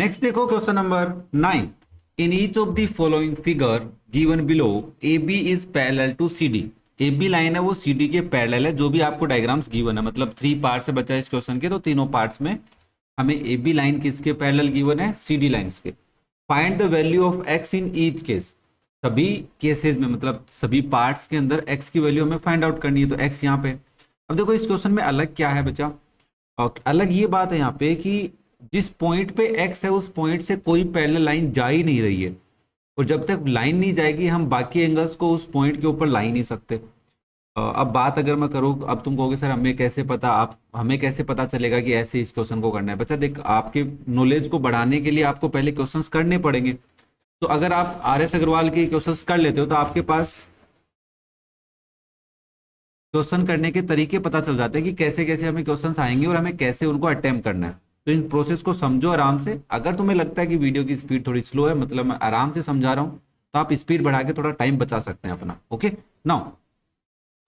Next देखो question number 9। In each of the following figure given below A B is parallel to C D. A B line है वो सी D के parallel है। जो भी आपको डायग्राम्स गिवन है, मतलब 3 पार्ट से बचा है इस क्वेश्चन के, तो तीनों पार्ट्स में हमें ए बी लाइन किसके पैरेलल गिवन है, सी डी लाइन्स के। Find the value of x in each case. सभी केसेस में, मतलब सभी पार्ट्स के अंदर एक्स की वैल्यू हमें फाइंड आउट करनी है, तो एक्स यहाँ पे। अब देखो इस क्वेश्चन में अलग क्या है बच्चा, और अलग ये बात है यहाँ पे कि जिस पॉइंट पे x है उस पॉइंट से कोई पैरेलल लाइन जा ही नहीं रही है, और जब तक लाइन नहीं जाएगी हम बाकी एंगल्स को उस पॉइंट के ऊपर ला ही नहीं सकते। अब बात अगर मैं करूँ, अब तुम कहोगे सर हमें कैसे पता, आप हमें कैसे पता चलेगा कि ऐसे इस क्वेश्चन को करना है। बच्चा देख, आपके नॉलेज को बढ़ाने के लिए आपको पहले क्वेश्चंस करने पड़ेंगे। तो अगर आप आर एस अग्रवाल के क्वेश्चंस कर लेते हो तो आपके पास क्वेश्चन करने के तरीके पता चल जाते हैं कि कैसे कैसे हमें क्वेश्चंस आएंगे और हमें कैसे उनको अटेम्प्ट करना है। तो इन प्रोसेस को समझो आराम से। अगर तुम्हें लगता है कि वीडियो की स्पीड थोड़ी स्लो है, मतलब मैं आराम से समझा रहा हूँ, तो आप स्पीड बढ़ा के थोड़ा टाइम बचा सकते हैं अपना। ओके नाउ,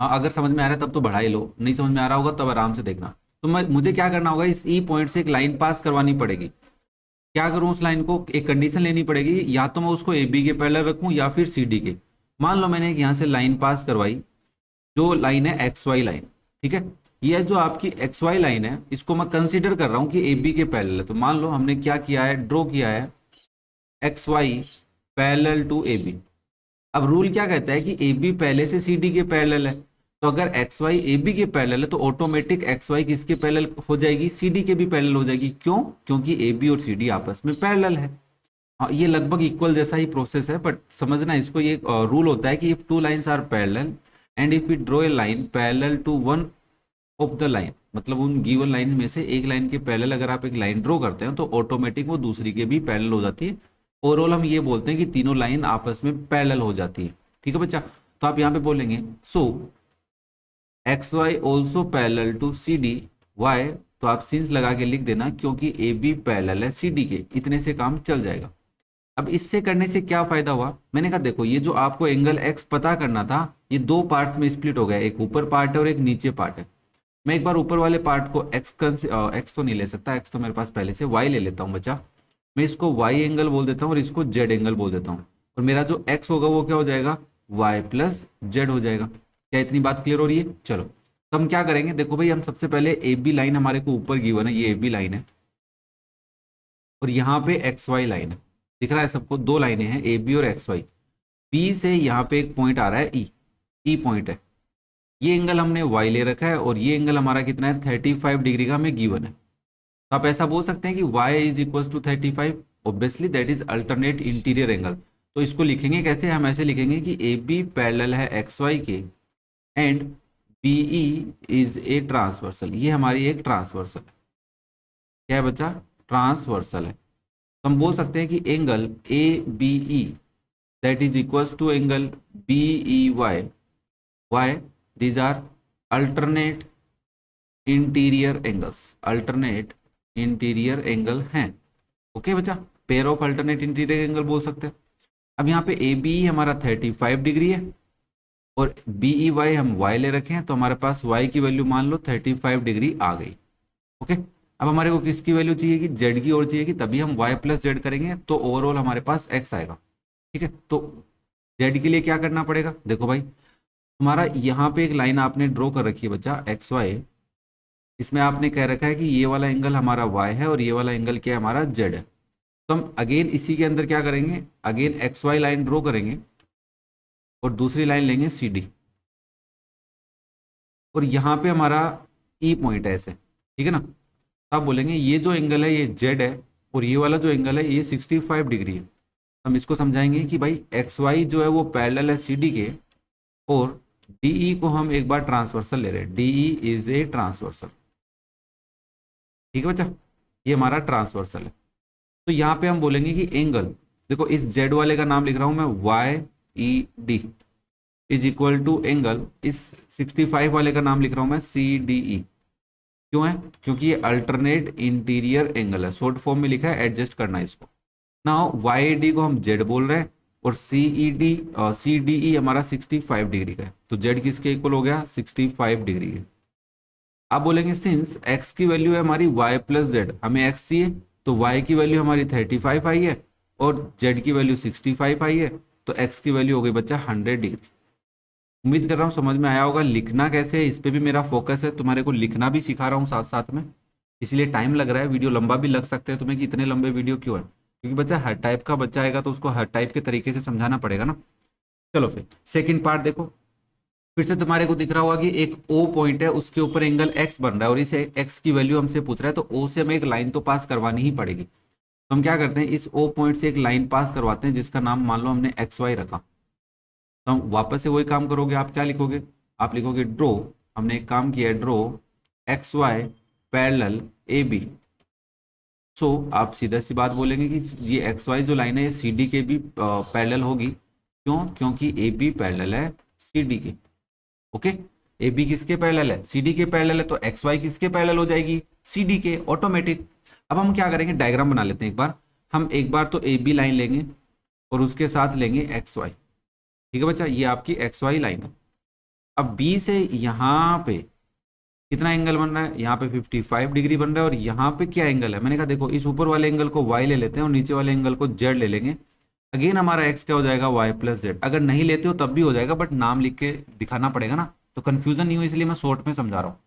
अगर समझ में आ रहा है तब तो बढ़ा ही लो, नहीं समझ में आ रहा होगा तब आराम से देखना। तो मुझे क्या करना होगा, इस ई पॉइंट से एक लाइन पास करवानी पड़ेगी। क्या करूं, उस लाइन को एक कंडीशन लेनी पड़ेगी, या तो मैं उसको ए बी के पैरेलल रखूं या फिर सी डी के। मान लो मैंने एक यहाँ से लाइन पास करवाई, जो लाइन है एक्स वाई लाइन, ठीक है। ये जो आपकी एक्स वाई लाइन है, इसको मैं कंसीडर कर रहा हूँ कि ए बी के पैरेलल है। तो मान लो हमने क्या किया है, ड्रॉ किया है X Y parallel to A B. अब रूल क्या कहता है कि ए बी पहले से सी डी के पैरेलल है, तो अगर एक्स वाई ए बी के पैरेलल है तो ऑटोमेटिक एक्स वाई किसके पैरेलल हो जाएगी, सी डी के भी पैरेलल हो जाएगी। क्यों? क्योंकि ए बी और सी डी आपस में पैरेलल है। हाँ, ये लगभग इक्वल जैसा ही प्रोसेस है, बट समझना इसको, ये रूल होता है कि if two lines are parallel and if we draw a line parallel to one of the line, मतलब उन गिवन लाइन में से एक लाइन के पैरेलल अगर आप एक लाइन ड्रॉ करते हैं तो ऑटोमेटिक वो दूसरी के भी पैरेलल हो जाती है। ओवरऑल हम ये बोलते हैं कि तीनों लाइन आपस में पैरेलल हो जाती है। ठीक है बच्चा, तो आप यहाँ पे बोलेंगे so X Y also parallel to C D Y, तो आप सिंस लगा के लिख देना क्योंकि ए बी पैरेलल है सी डी के, इतने से काम चल जाएगा। अब इससे करने से क्या फायदा हुआ, मैंने कहा देखो ये जो आपको एंगल एक्स पता करना था, ये दो पार्ट्स में स्प्लिट हो गया, एक ऊपर पार्ट है और एक नीचे पार्ट है। मैं एक बार ऊपर वाले पार्ट को एक्स तो नहीं ले सकता, एक्स तो मेरे पास पहले से, वाई ले लेता हूँ बच्चा। मैं इसको वाई एंगल बोल देता हूँ और इसको जेड एंगल बोल देता हूँ, और मेरा जो एक्स होगा वो क्या हो जाएगा, वाई प्लस जेड हो जाएगा। क्या इतनी बात क्लियर हो रही है? चलो, तो हम क्या करेंगे, देखो भाई हम सबसे पहले ए बी लाइन हमारे को ऊपर गिवन है, ये ए बी लाइन है, और यहाँ पे एक्स वाई लाइन है। दिख रहा है सबको, दो लाइनें हैं ए बी और एक्स वाई। बी से यहाँ पे एक पॉइंट आ रहा है ई, ई पॉइंट है। ये एंगल हमने वाई ले रखा है और ये एंगल हमारा कितना है, 35 डिग्री का हमें गिवन है। तो आप ऐसा बोल सकते हैं कि Y is equal to 35, obviously that is alternate interior angle. तो इसको लिखेंगे कैसे, हम ऐसे लिखेंगे कि ए बी पैरेलल है एक्स वाई के and B E is a transversal. ये हमारी एक ट्रांसवर्सल है। क्या है बच्चा? ट्रांसवर्सल है। तो हम बोल सकते हैं कि angle A B E that is equals to angle B E Y, why these are alternate interior angles, alternate interior angle हैं। ओके बच्चा, pair of alternate interior angle बोल सकते हैं। अब यहाँ पे ए बी हमारा 35 डिग्री है और बी ई वाई हम वाई ले रखे हैं, तो हमारे पास वाई की वैल्यू मान लो 35 डिग्री आ गई। ओके, अब हमारे को किसकी वैल्यू चाहिए कि जेड की, और चाहिए कि तभी हम वाई प्लस जेड करेंगे तो ओवरऑल हमारे पास एक्स आएगा। ठीक है, तो जेड के लिए क्या करना पड़ेगा, देखो भाई तुम्हारा यहाँ पे एक लाइन आपने ड्रॉ कर रखी है बच्चा एक्स वाई, इसमें आपने कह रखा है कि ये वाला एंगल हमारा वाई है और ये वाला एंगल क्या है, हमारा जेड है। तो हम अगेन इसी के अंदर क्या करेंगे, again X Y line draw करेंगे और दूसरी लाइन लेंगे सी डी, और यहाँ पे हमारा ई पॉइंट है ऐसे, ठीक है ना। आप बोलेंगे ये जो एंगल है ये जेड है और ये वाला जो एंगल है ये 65 डिग्री है। हम इसको समझाएंगे कि भाई एक्स वाई जो है वो पैरेलल है सी डी के, और डी ई को हम एक बार ट्रांसवर्सल ले रहे हैं, D E is a transversal. ठीक है बच्चा, ये हमारा ट्रांसवर्सल है। तो यहाँ पे हम बोलेंगे कि एंगल, देखो इस जेड वाले का नाम लिख रहा हूं मैं Y E D is equal to angle, इस 65 वाले का नाम लिख रहा हूं मैं सी डी ई। क्यों है? क्योंकि ये अल्टरनेट इंटीरियर एंगल है, शॉर्ट फॉर्म में लिखा है, एडजस्ट करना है इसको। नाउ वाई डी को हम जेड बोल रहे हैं और सी डी ई हमारा 65 डिग्री का है, तो जेड किसके इक्वल हो गया, 65 डिग्री है। आप बोलेंगे सिंस एक्स की वैल्यू है हमारी वाई प्लस जेड, हमें एक्स चाहिए, तो y की वैल्यू हमारी 35 आई है और z की वैल्यू 65 आई है, तो x की वैल्यू हो गई बच्चा 100 डिग्री। उम्मीद कर रहा हूँ समझ में आया होगा। लिखना कैसे है इस पे भी मेरा फोकस है, तुम्हारे को लिखना भी सिखा रहा हूँ साथ साथ में, इसलिए टाइम लग रहा है। वीडियो लंबा भी लग सकते हैं तुम्हें कि इतने लंबे वीडियो क्यों है, क्योंकि बच्चा हर टाइप का बच्चा आएगा तो उसको हर टाइप के तरीके से समझाना पड़ेगा ना। चलो फिर सेकंड पार्ट देखो। फिर से तुम्हारे को दिख रहा होगा कि एक ओ पॉइंट है, उसके ऊपर एंगल एक्स बन रहा है और इस एक्स की वैल्यू हमसे पूछ रहा है, तो ओ से हमें एक लाइन तो पास करवानी ही पड़ेगी। तो हम क्या करते हैं, इस ओ पॉइंट से एक लाइन पास करवाते हैं जिसका नाम मान लो हमने एक्स वाई रखा। तो हम वापस से वही काम करोगे, आप क्या लिखोगे, आप लिखोगे ड्रो, हमने एक काम किया है draw X Y parallel A B. So आप सीधा सी बात बोलेंगे कि ये एक्स वाई जो लाइन है ये सी डी के भी पैरेलल होगी। क्यों? क्योंकि ए बी पैरेलल है सी डी के। ओके, ए बी किसके पैरेलल है, सी डी के पैरेलल है, तो एक्स वाई किसके पैरेलल हो जाएगी, सी डी के, ऑटोमेटिक। अब हम क्या करेंगे, डायग्राम बना लेते हैं एक बार। हम एक बार तो ए बी लाइन लेंगे और उसके साथ लेंगे एक्स वाई। ठीक है बच्चा, ये आपकी एक्स वाई लाइन है। अब बी से यहाँ पे कितना एंगल बन रहा है, यहाँ पे 55 डिग्री बन रहा है, और यहाँ पे क्या एंगल है, मैंने कहा देखो इस ऊपर वाले एंगल को y ले लेते हैं और नीचे वाले एंगल को z ले लेंगे। अगेन हमारा x क्या हो जाएगा, y प्लस जेड। अगर नहीं लेते हो तब भी हो जाएगा, बट नाम लिख के दिखाना पड़ेगा ना, तो कंफ्यूजन नहीं हो, इसलिए मैं शॉर्ट में समझा रहा हूँ।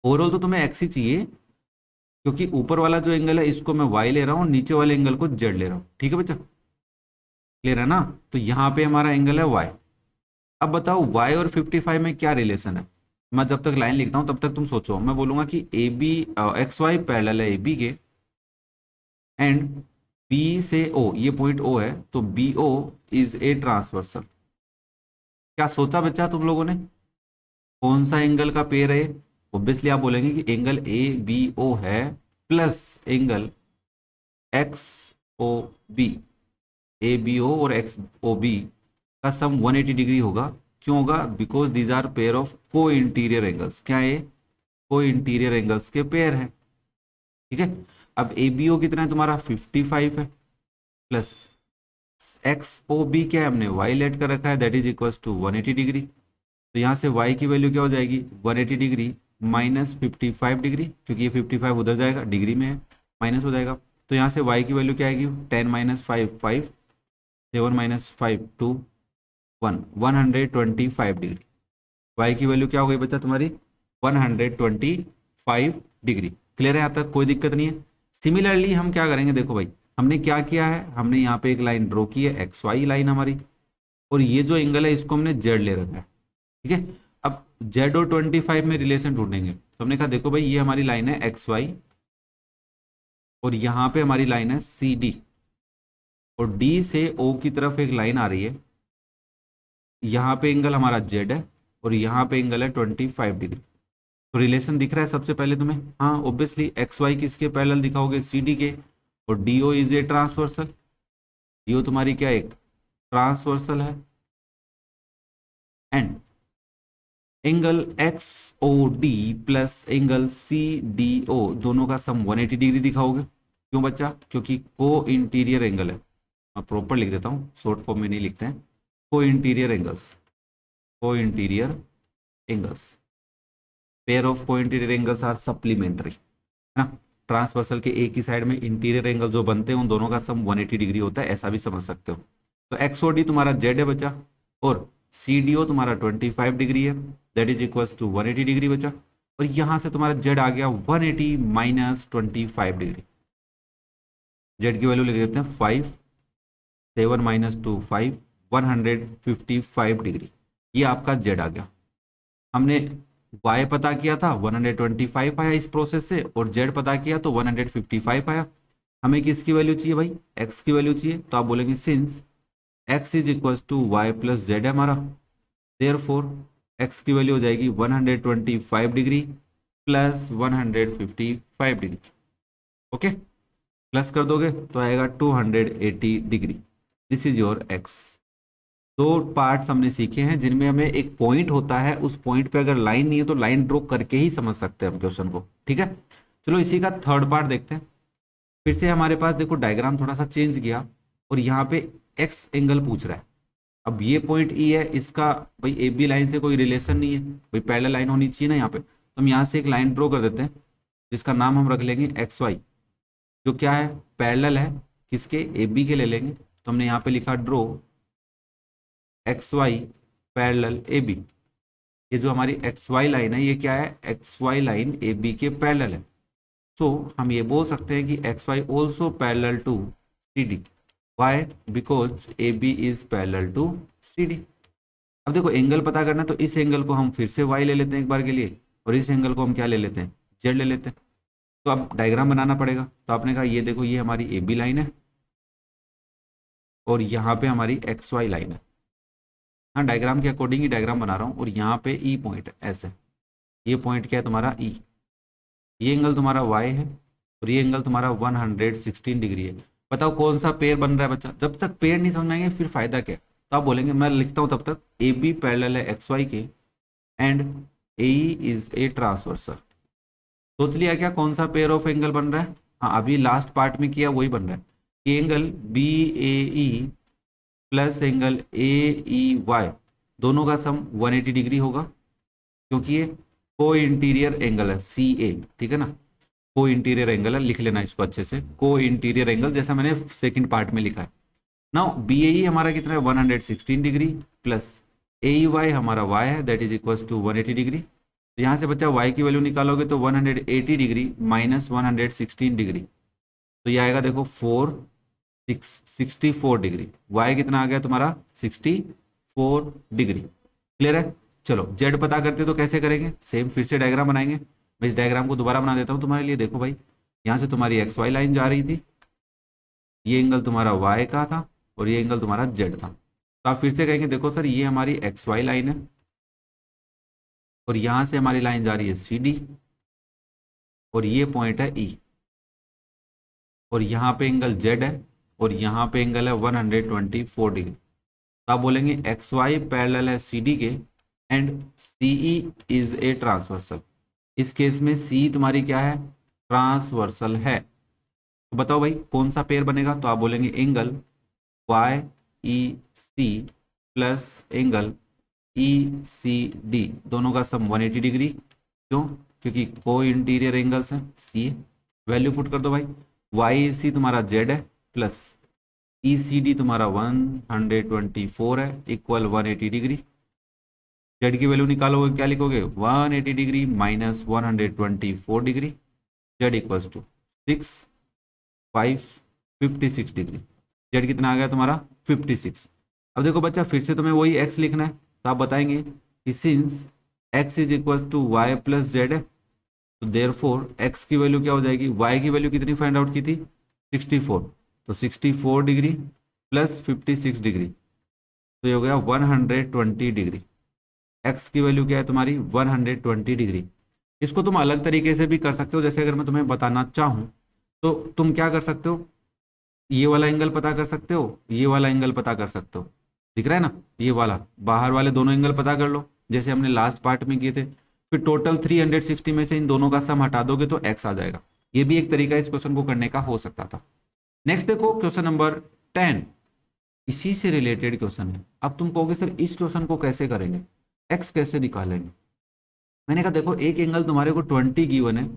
ओवरऑल तो तुम्हें x ही चाहिए, क्योंकि ऊपर वाला जो एंगल है इसको मैं y ले रहा हूँ, नीचे वाले एंगल को z ले रहा हूँ। ठीक है बच्चा, क्लियर है ना। तो यहाँ पे हमारा एंगल है y। अब बताओ y और 55 में क्या रिलेशन है। मैं जब तक लाइन लिखता हूं तब तक तुम सोचो। मैं बोलूंगा कि A B X Y parallel है ए बी के, एंड बी से ओ, ये पॉइंट ओ है, तो B O is a transversal. क्या सोचा बच्चा तुम लोगों ने, कौन सा एंगल का पेयर है? ऑब्वियसली आप बोलेंगे कि एंगल ए बी ओ है plus angle X O B. A B O और एक्स ओ बी का सम 180 डिग्री होगा। क्यों होगा? Because these are pair of co interior angles. क्या है? को इंटीरियर एंगल्स के पेयर है। ठीक है, अब ए बी ओ कितना है तुम्हारा, 55 है, प्लस एक्स ओ बी क्या है, हमने वाई लेट कर रखा है, that is equal to 180 degree. तो यहाँ से y की वैल्यू क्या हो जाएगी, 180 डिग्री माइनस 55 डिग्री, क्योंकि ये 55 उधर जाएगा, डिग्री में है, माइनस हो जाएगा। तो यहाँ से y की वैल्यू क्या आएगी, 10 माइनस 5 5, 7 माइनस 5 2 1, 125 डिग्री। y की वैल्यू क्या हो गई बच्चा तुम्हारी, 125 डिग्री। क्लियर है यहाँ तक, कोई दिक्कत नहीं है। सिमिलरली हम क्या करेंगे, देखो भाई हमने क्या किया है, हमने यहाँ पे एक लाइन ड्रॉ की है, एक्स वाई लाइन हमारी, और ये जो एंगल है इसको हमने जेड ले रखा है। ठीक है, अब जेड और 25 में रिलेशन ढूंढेंगे, तो हमने कहा देखो भाई ये हमारी लाइन है एक्स वाई, और यहाँ पे हमारी लाइन है सी डी, और डी से ओ की तरफ एक लाइन आ रही है। यहाँ पे एंगल हमारा जेड है और यहाँ पे एंगल है 25 डिग्री। तो रिलेशन दिख रहा है सबसे पहले तुम्हें, हाँ ऑब्वियसली एक्स वाई किसके पैरेलल दिखाओगे, सी डी के, और D O is a transversal. D O तुम्हारी क्या एक ट्रांसवर्सल है, and angle X O D plus angle C D O दोनों का सम 180 डिग्री दिखाओगे। क्यों बच्चा? क्योंकि को इंटीरियर एंगल है। मैं प्रॉपर लिख देता हूँ, शॉर्ट फॉर्म में नहीं लिखते हैं, को इंटीरियर एंगल्स, को interior angles, pair of co interior angles are supplementary, है ना। ट्रांसवर्सल के एक ही साइड में इंटीरियर एंगल जो बनते हैं उन दोनों का सम 180 डिग्री होता है, ऐसा भी समझ सकते हो। तो एक्स ओ डी तुम्हारा जेड है बच्चा, और सी डी ओ तुम्हारा 25 डिग्री है, that is equal to 180 degree बच्चा। और यहाँ से तुम्हारा जेड आ गया 180 माइनस 25 डिग्री। जेड की वैल्यू लिख देते हैं 5, 7 माइनस 2 5, 155 डिग्री। ये आपका जेड आ गया। हमने y पता किया था 125 आया इस प्रोसेस से, और z पता किया तो 155 आया। हमें किसकी वैल्यू चाहिए भाई, x की वैल्यू चाहिए। तो आप बोलेंगे since x is equal to Y plus Z है हमारा, देयरफॉर x की वैल्यू हो जाएगी 125 degree plus 155 degree. Okay, plus कर दोगे तो आएगा 280 degree. This is your x। दो पार्ट्स हमने सीखे हैं जिनमें हमें एक पॉइंट होता है, उस पॉइंट पे अगर लाइन नहीं है तो लाइन ड्रॉ करके ही समझ सकते हैं हम क्वेश्चन को। ठीक है, चलो इसी का थर्ड पार्ट देखते हैं। फिर से हमारे पास देखो डायग्राम थोड़ा सा चेंज किया, और यहाँ पे एक्स एंगल पूछ रहा है। अब ये पॉइंट ई है, इसका भाई ए बी लाइन से कोई रिलेशन नहीं है, भाई पैरेलल लाइन होनी चाहिए ना यहाँ पे। तो हम यहाँ से एक लाइन ड्रॉ कर देते हैं जिसका नाम हम रख लेंगे एक्स वाई। जो क्या है, पैरेलल है किसके, ए बी के ले लेंगे। तो हमने यहाँ पे लिखा draw X Y parallel A B. ये जो हमारी एक्स वाई लाइन है ये क्या है, X Y line A B के पैरेलल है। सो हम ये बोल सकते हैं कि X Y also parallel to C D. Why, because A B is parallel to C D. अब देखो एंगल पता करना है, तो इस एंगल को हम फिर से वाई ले लेते हैं एक बार के लिए, और इस एंगल को हम क्या ले लेते हैं, जेड ले लेते हैं। तो अब डायग्राम बनाना पड़ेगा। तो आपने कहा ये देखो ये हमारी ए बी लाइन है और यहाँ पे हमारी एक्स वाई लाइन है। हाँ, डायग्राम के अकॉर्डिंग ही डायग्राम बना रहा हूँ। और यहाँ पे ई पॉइंट है ऐसे, ये पॉइंट क्या है तुम्हारा ई, ये एंगल तुम्हारा वाई है और ये एंगल तुम्हारा 116 डिग्री है। बताओ कौन सा पेयर बन रहा है बच्चा। जब तक पेयर नहीं समझ में आएंगे फिर फायदा क्या है। तो आप बोलेंगे, मैं लिखता हूँ तब तक, ए बी पैरेलल है एक्स वाई के and A is a transversal. सोच लिया क्या कौन सा पेयर ऑफ एंगल बन रहा है। हाँ, अभी लास्ट पार्ट में किया वही बन रहा है कि angle B A E plus angle A E Y दोनों का सम 180 डिग्री होगा, क्योंकि ये को इंटीरियर एंगल है सी ए, ठीक है ना। को इंटीरियर एंगल है, लिख लेना इसको अच्छे से, को इंटीरियर एंगल, जैसा मैंने सेकंड पार्ट में लिखा है। नाउ बी ए ई हमारा कितना है 116 degree plus A E Y हमारा वाई है that is equal to 180 degree. तो यहाँ से बच्चा y की वैल्यू निकालोगे तो 180 डिग्री माइनस 116 डिग्री, तो ये आएगा देखो 64 डिग्री। y कितना आ गया तुम्हारा 64 डिग्री। क्लियर है। चलो z पता करते तो कैसे करेंगे, सेम फिर से डायग्राम बनाएंगे। मैं इस डायग्राम को दोबारा बना देता हूँ तुम्हारे लिए। देखो भाई, यहाँ से तुम्हारी एक्स वाई लाइन जा रही थी, ये एंगल तुम्हारा y का था और ये एंगल तुम्हारा z था। तो आप फिर से कहेंगे, देखो सर ये हमारी एक्स वाई लाइन है और यहाँ से हमारी लाइन जा रही है सी डी और ये पॉइंट है ई, और यहाँ पे एंगल जेड है और यहाँ पे एंगल है 124 डिग्री। तो आप बोलेंगे एक्स वाई पैरेलल है सी डी के and C E is a transversal. इस केस में सी तुम्हारी क्या है, ट्रांसवर्सल है। तो बताओ भाई कौन सा पेयर बनेगा। तो आप बोलेंगे angle Y E C plus angle E C D दोनों का सम 180 डिग्री। क्यों, क्योंकि को इंटीरियर एंगल्स हैं सी। वैल्यू पुट कर दो भाई, वाई सी तुम्हारा जेड है प्लस ई सी डी तुम्हारा 124 है इक्वल 180 डिग्री। जेड की वैल्यू निकालोगे क्या लिखोगे, 180 degree minus 124 degree, Z equals to 56 degree. Z कितना आ गया तुम्हारा 56। अब देखो बच्चा फिर से तुम्हें वही एक्स लिखना है। तो आप बताएंगे कि since x is equal to Y plus Z है, तो देयरफॉर x की वैल्यू क्या हो जाएगी, y की वैल्यू कितनी फाइंड आउट की थी 64, तो 64 डिग्री प्लस 56 डिग्री, तो ये हो गया 120 डिग्री। x की वैल्यू क्या है तुम्हारी 120 डिग्री। इसको तुम अलग तरीके से भी कर सकते हो, जैसे अगर मैं तुम्हें बताना चाहूँ तो तुम क्या कर सकते हो, ये वाला एंगल पता कर सकते हो, ये वाला एंगल पता कर सकते हो, दिख रहा है ना, ये वाला बाहर वाले दोनों एंगल पता कर लो जैसे हमने लास्ट पार्ट में किए थे। फिर टोटल 360 में से इन दोनों का सम हटा दोगे तो x आ जाएगा। ये भी एक तरीका इस क्वेश्चन को करने का हो सकता था। नेक्स्ट देखो क्वेश्चन नंबर 10, इसी से रिलेटेड क्वेश्चन है। अब तुम कहोगे सर इस क्वेश्चन को कैसे करेंगे, x कैसे निकालेंगे। मैंने कहा देखो एक एंगल तुम्हारे को 20 गिवन है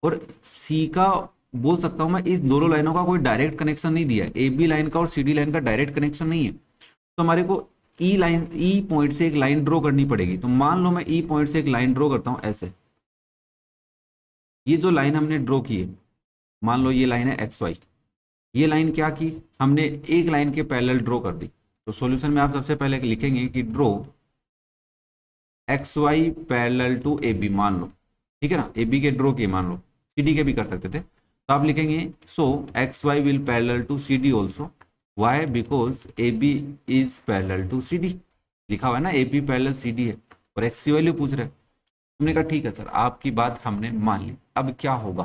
और c का बोल सकता हूं मैं, इस दोनों लाइनों का कोई डायरेक्ट कनेक्शन नहीं दिया है, ए बी लाइन का और सी डी लाइन का डायरेक्ट कनेक्शन नहीं है। तो हमारे को ई लाइन, ई पॉइंट से एक लाइन ड्रॉ करनी पड़ेगी। तो मान लो मैं ई पॉइंट से एक लाइन ड्रॉ करता हूं ऐसे, ये जो लाइन हमने ड्रॉ की है, मान लो ये लाइन है एक्स वाई, ये लाइन क्या की हमने एक लाइन के पैरेलल ड्रॉ कर दी। तो सॉल्यूशन में आप सबसे पहले लिखेंगे कि draw X Y parallel to A B, मान लो, ठीक है ना, ए बी के ड्रॉ किए, मान लो सी डी के भी कर सकते थे। तो आप लिखेंगे so X Y will parallel to C D also, Y because A B is parallel to C D. लिखा हुआ है ना A B parallel C D है और एक्स की वैल्यू पूछ रहे। तुमने कहा ठीक है सर आपकी बात हमने मान ली, अब क्या होगा।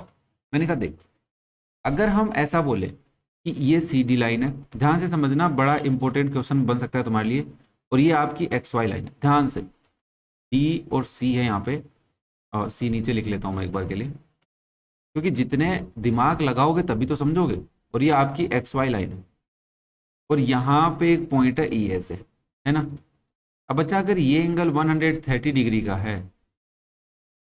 मैंने कहा देख, अगर हम ऐसा बोले कि ये सी डी लाइन है, ध्यान से समझना, बड़ा इंपॉर्टेंट क्वेश्चन बन सकता है तुम्हारे लिए, और ये आपकी एक्स वाई लाइन है, ध्यान से, डी और सी है यहाँ पे, और सी नीचे लिख लेता हूँ मैं एक बार के लिए, क्योंकि जितने दिमाग लगाओगे तभी तो समझोगे। और ये आपकी एक्स वाई लाइन है और यहाँ पे एक पॉइंट है ई ऐसे, है ना। अब बच्चा अगर ये एंगल 130 डिग्री का है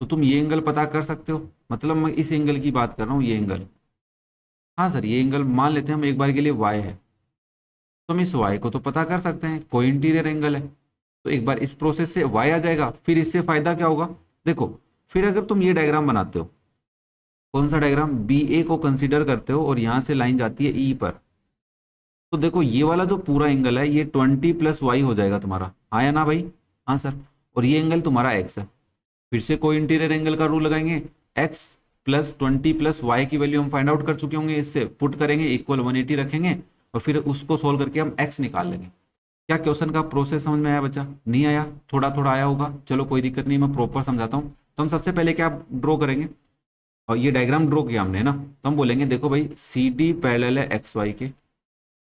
तो तुम ये एंगल पता कर सकते हो, मतलब मैं इस एंगल की बात कर रहा हूँ, ये एंगल हाँ सर, ये एंगल मान लेते हैं हम एक बार के लिए y है, तो हम इस y को तो पता कर सकते हैं, कोई इंटीरियर एंगल है। तो एक बार इस प्रोसेस से y आ जाएगा, फिर इससे फायदा क्या होगा, देखो फिर अगर तुम ये डायग्राम बनाते हो, कौन सा डायग्राम, बी ए को कंसीडर करते हो और यहाँ से लाइन जाती है ई पर, तो देखो ये वाला जो पूरा एंगल है ये 20 + y हो जाएगा तुम्हारा, हाँ या ना भाई, हाँ सर। और ये एंगल तुम्हारा x है, फिर से कोई इंटीरियर एंगल का रूल लगाएंगे, x + 20 + y की वैल्यू हम फाइंड आउट कर चुके होंगे, इससे पुट करेंगे इक्वल 180 रखेंगे और फिर उसको सोल्व करके हम x निकाल लेंगे। क्या क्वेश्चन का प्रोसेस समझ में आया बच्चा, नहीं आया, थोड़ा थोड़ा आया होगा, चलो कोई दिक्कत नहीं, मैं प्रॉपर समझाता हूँ। तो हम सबसे पहले क्या ड्रॉ करेंगे, और ये डायग्राम ड्रॉ किया हमने ना, तो हम बोलेंगे देखो भाई सी डी पैरेलल है एक्स वाई के,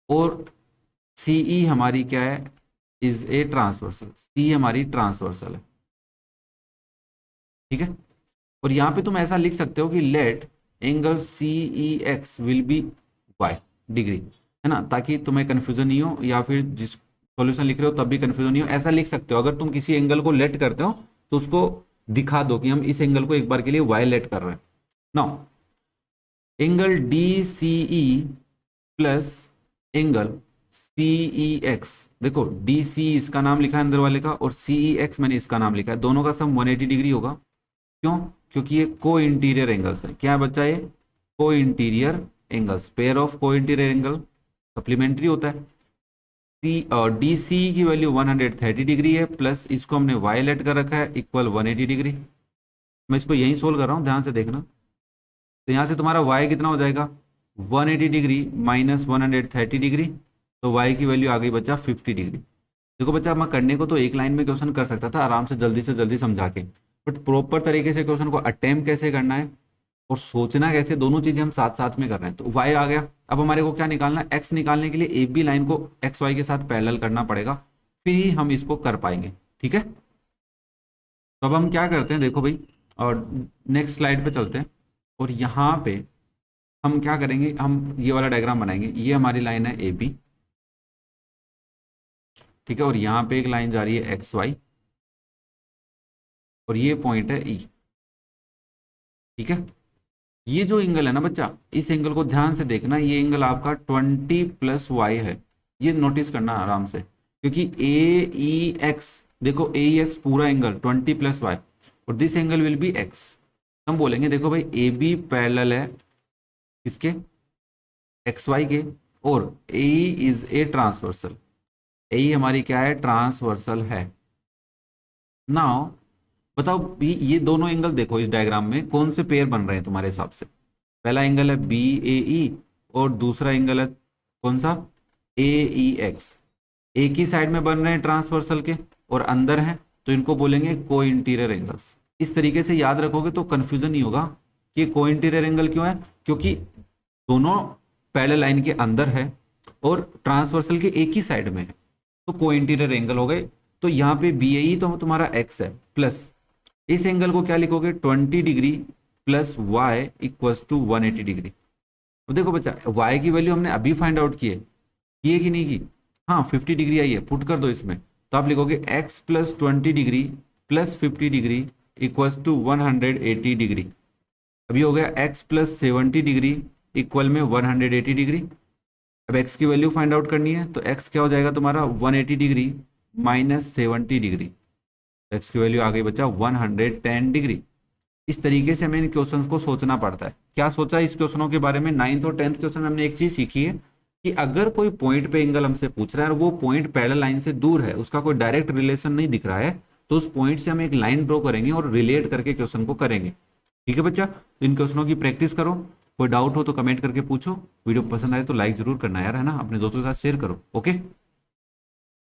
और सी ई हमारी क्या है, इज ए ट्रांसवर्सल, सी हमारी ट्रांसवर्सल है, ठीक है। और यहाँ पे तुम ऐसा लिख सकते हो कि let angle C E X will be Y degree, है ना, ताकि तुम्हें कन्फ्यूजन नहीं हो, या फिर जिस सॉल्यूशन लिख रहे हो तब भी कन्फ्यूजन नहीं हो, ऐसा लिख सकते हो। अगर तुम किसी एंगल को लेट करते हो तो उसको दिखा दो कि हम इस एंगल को एक बार के लिए वाई लेट कर रहे हैं। Now angle D C E plus angle C E X, देखो डी सी इसका नाम लिखा है अंदर वाले का, और सी ई एक्स मैंने इसका नाम लिखा है, दोनों का सम 180 डिग्री होगा। क्यों, क्योंकि ये को इंटीरियर एंगल्स है। क्या है बच्चा, ये को interior angles, pair of co interior angle supplementary होता है। सी डी सी की वैल्यू 130 डिग्री है, प्लस इसको हमने वाई लेट कर रखा है इक्वल 180 डिग्री। मैं इसको यहीं सोल्व कर रहा हूँ, ध्यान से देखना। तो यहाँ से तुम्हारा y कितना हो जाएगा, 180 डिग्री माइनस 130 डिग्री, तो y की वैल्यू आ गई बच्चा 50 डिग्री। देखो बच्चा, मैं करने को तो एक लाइन में क्वेश्चन कर सकता था आराम से जल्दी समझा के, बट प्रॉपर तरीके से क्वेश्चन को अटेम्प्ट कैसे करना है और सोचना कैसे, दोनों चीजें हम साथ साथ में कर रहे हैं। तो y आ गया, अब हमारे को क्या निकालना है, x निकालने के लिए ए बी लाइन को एक्स वाई के साथ पैरेलल करना पड़ेगा, फिर ही हम इसको कर पाएंगे, ठीक है। तो अब हम क्या करते हैं, देखो भाई, और नेक्स्ट स्लाइड पे चलते हैं, और यहाँ पे हम क्या करेंगे, हम ये वाला डायग्राम बनाएंगे। ये हमारी लाइन है ए बी, ठीक है, और यहाँ पे एक लाइन जा रही है एक्स वाई, और ये पॉइंट है ई, ठीक है। ये जो एंगल है ना बच्चा, इस एंगल को ध्यान से देखना, ये एंगल आपका 20 + y है, ये नोटिस करना आराम से, क्योंकि ए ई एक्स, देखो ए ई एक्स पूरा एंगल 20 + y, और this angle will be x. हम बोलेंगे देखो भाई ए बी पैरेलल है इसके एक्स वाई के, और ए इज ए ट्रांसवर्सल, ए हमारी क्या है, ट्रांसवर्सल है। नाउ बताओ भी, ये दोनों एंगल देखो इस डायग्राम में कौन से पेयर बन रहे हैं तुम्हारे हिसाब से, पहला एंगल है बी ए ई, और दूसरा एंगल है कौन सा, ए ई एक्स, एक ही साइड में बन रहे हैं ट्रांसवर्सल के और अंदर हैं, तो इनको बोलेंगे को इंटीरियर एंगल्स। इस तरीके से याद रखोगे तो कंफ्यूजन नहीं होगा कि को इंटीरियर एंगल क्यों है, क्योंकि दोनों पैरेलल लाइन के अंदर है और ट्रांसवर्सल के एक ही साइड में है, तो को इंटीरियर एंगल हो गए। तो यहाँ पे बी ए तो तुम्हारा एक्स है, प्लस इस एंगल को क्या लिखोगे, 20 degree plus Y equals to 180 degree. तो देखो बच्चा, y की वैल्यू हमने अभी फाइंड आउट की है कि नहीं की, हाँ 50 डिग्री आई है, पुट कर दो इसमें, तो आप लिखोगे x + 20 degree plus 50 degree equals to 180 degree. अभी हो गया x + 70 डिग्री इक्वल में 180 डिग्री। अब x की वैल्यू फाइंड आउट करनी है, तो x क्या हो जाएगा तुम्हारा, 180 डिग्री माइनस 70 डिग्री, x की वैल्यू आ गई बच्चा 110 डिग्री। इस तरीके से हमें इन क्वेश्चंस को सोचना पड़ता है। क्या सोचा इस क्वेश्चनों के बारे में, 9th और 10th क्वेश्चन में हमने एक चीज सीखी है कि अगर कोई पॉइंट पे एंगल हमसे पूछ रहा है और वो पॉइंट पैरेलल लाइन से दूर है, उसका कोई डायरेक्ट रिलेशन नहीं दिख रहा है, तो उस पॉइंट से हम एक लाइन ड्रॉ करेंगे और रिलेट करके क्वेश्चन को करेंगे, ठीक है बच्चा। तो इन क्वेश्चनों की प्रैक्टिस करो, कोई डाउट हो तो कमेंट करके पूछो, वीडियो पसंद आए तो लाइक जरूर करना यार, है ना, अपने दोस्तों के साथ शेयर करो, ओके।